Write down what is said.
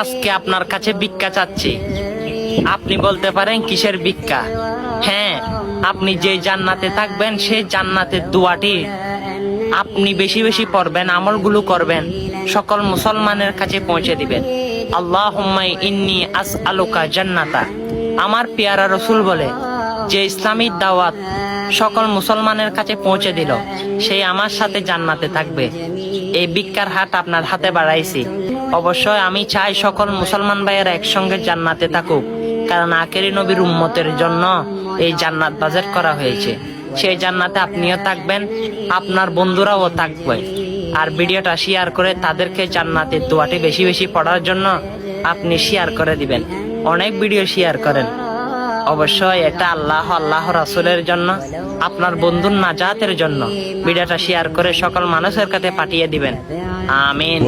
আজকে আপনার কাছে ভিক্ষা চাচ্ছি। আপনি বলতে পারেন কিসের ভিক্ষা? হ্যাঁ, আপনি যে জান্নাতে থাকবেন সেই জান্নাতের দোয়াটি আপনি বেশি বেশি পড়বেন, আমলগুলো করবেন, সকল মুসলমানের কাছে পৌঁছে দিবেন। আল্লাহুম্মা ইন্নী আসআলুকা জান্নাতা। আমার পেয়ারা রসুল বলে, যে ইসলামী দাওয়াত সকল মুসলমানের কাছে পৌঁছে দিল, সেই আমার সাথে জান্নাতে থাকবে। এই ভিক্ষার হাত আপনার হাতে বাড়াইছি। অবশ্যই আমি চাই সকল মুসলমান ভাইয়েরা একসঙ্গে জান্নাতে থাকুক, কারণ আখেরি নবীর উম্মতের জন্য এই জান্নাত বাজেট করা হয়েছে। সেই জান্নাতে আপনিও থাকবেন, আপনার বন্ধুরাও থাকবে। আর ভিডিওটা শেয়ার করে তাদেরকে জান্নাতের দোয়াটি বেশি বেশি পড়ার জন্য আপনি শেয়ার করে দিবেন। অনেক ভিডিও শেয়ার করেন। অবশ্যই এটা আল্লাহ রাসূলের জন্য, আপনার বন্ধুর নাজাতের জন্য ভিডিওটা শেয়ার করে সকল মানুষের কাছে পাঠিয়ে দিবেন। আমিন।